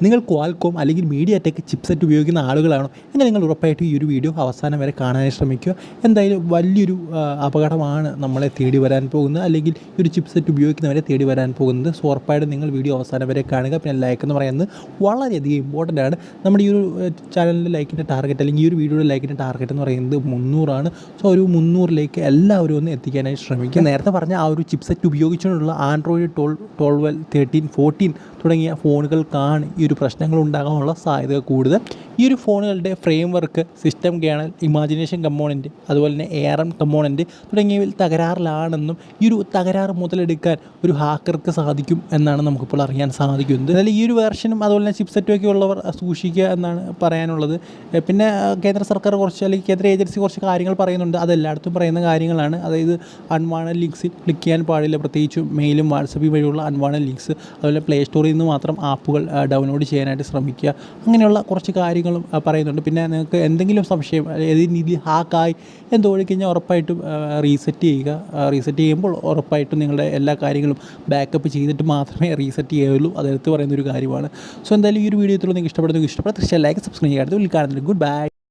നിങ്ങൾ ക്വാൽകോം അല്ലെങ്കിൽ മീഡിയാടെക് ചിപ്സെറ്റ് ഉപയോഗിക്കുന്ന ആളുകളാണോ എങ്കിൽ നിങ്ങൾ ഉറപ്പായിട്ടും ഈ ഒരു വീഡിയോ അവസാനം വരെ കാണാനായി ശ്രമിക്കുക. എന്തായാലും വലിയൊരു അപകടമാണ് നമ്മളെ തേടി വരാൻ പോകുന്നത്, അല്ലെങ്കിൽ ഈ ഒരു ചിപ്സെറ്റ് ഉപയോഗിക്കുന്നവരെ തേടി വരാൻ പോകുന്നത്. സോ ഉറപ്പായിട്ടും നിങ്ങൾ വീഡിയോ അവസാനം വരെ കാണുക. പിന്നെ ലൈക്ക് എന്ന് പറയുന്നത് വളരെയധികം ഇമ്പോർട്ടൻ്റ് ആണ്. നമ്മുടെ ഈ ഒരു ചാനലിൻ്റെ ലൈക്കിൻ്റെ ടാർഗറ്റ് അല്ലെങ്കിൽ ഈ ഒരു വീഡിയോയുടെ ലൈക്കിൻ്റെ ടാർഗറ്റ് എന്ന് പറയുന്നത് 300 സോ ഒരു 300 എല്ലാവരും ഒന്ന് എത്തിക്കാനായി ശ്രമിക്കുക. നേരത്തെ പറഞ്ഞ ആ ഒരു ചിപ്സെറ്റ് ഉപയോഗിച്ചുകൊണ്ടുള്ള ആൻഡ്രോയിഡ് 12, 13, 14 തുടങ്ങിയ ഫോണുകൾക്കാണ് ഈ ഒരു പ്രശ്നങ്ങൾ ഉണ്ടാകാനുള്ള സാധ്യത കൂടുതൽ. ഈ ഒരു ഫോണുകളുടെ frame work, system colonel, imagination component, അതുപോലെ തന്നെ ARM കമ്പോണൻറ്റ് തുടങ്ങിയവയിൽ തകരാറിലാണെന്നും ഈ ഒരു തകരാറ് മുതലെടുക്കാൻ ഒരു ഹാക്കർക്ക് സാധിക്കും എന്നാണ് നമുക്കിപ്പോൾ അറിയാൻ സാധിക്കുന്നത്. എന്നാൽ ഈ ഒരു വേർഷനും അതുപോലെ തന്നെ ചിപ്സെറ്റും ഒക്കെ ഉള്ളവർ സൂക്ഷിക്കുക എന്നാണ് പറയാനുള്ളത്. പിന്നെ കേന്ദ്ര സർക്കാർ കുറച്ച് അല്ലെങ്കിൽ കേന്ദ്ര ഏജൻസി കുറച്ച് കാര്യങ്ങൾ പറയുന്നുണ്ട്. അതെല്ലായിടത്തും പറയുന്ന കാര്യങ്ങളാണ്. അതായത് അൺവാണ്ടഡ് ലിങ്ക്സിൽ ക്ലിക്ക് ചെയ്യാൻ പാടില്ല, പ്രത്യേകിച്ചും മെയിലും വാട്സപ്പിൽ വഴിയുള്ള അൺവാണ്ടഡ് ലിങ്ക്സ്. അതുപോലെ പ്ലേ സ്റ്റോറിൽ നിന്ന് മാത്രം ആപ്പുകൾ ഡൗൺലോഡ് ചെയ്യാനായിട്ട് ശ്രമിക്കുക. അങ്ങനെയുള്ള കുറച്ച് കാര്യങ്ങളും പറയുന്നുണ്ട്. പിന്നെ നിങ്ങൾക്ക് എന്തെങ്കിലും സംശയം ഏതെങ്കിലും രീതിയിൽ ഹാക്കായി എന്തോടി കഴിഞ്ഞാൽ ഉറപ്പായിട്ടും റീസെറ്റ് ചെയ്യുക. റീസെറ്റ് ചെയ്യുമ്പോൾ ഉറപ്പായിട്ടും നിങ്ങളുടെ എല്ലാ കാര്യങ്ങളും ബാക്കപ്പ് ചെയ്തിട്ട് മാത്രമേ റീസെറ്റ് ചെയ്യുകയുള്ളൂ. അതെടുത്ത് പറയുന്നൊരു കാര്യമാണ്. സോ എന്തായാലും ഈ ഒരു വീഡിയോ നിങ്ങൾക്ക് ഇഷ്ടപ്പെടുന്നെങ്കിൽ തീർച്ചയായും ലൈക്ക്, സബ്സ്ക്രൈബ് ചെയ്യാതെ കാണുന്നുണ്ട്. Good bye.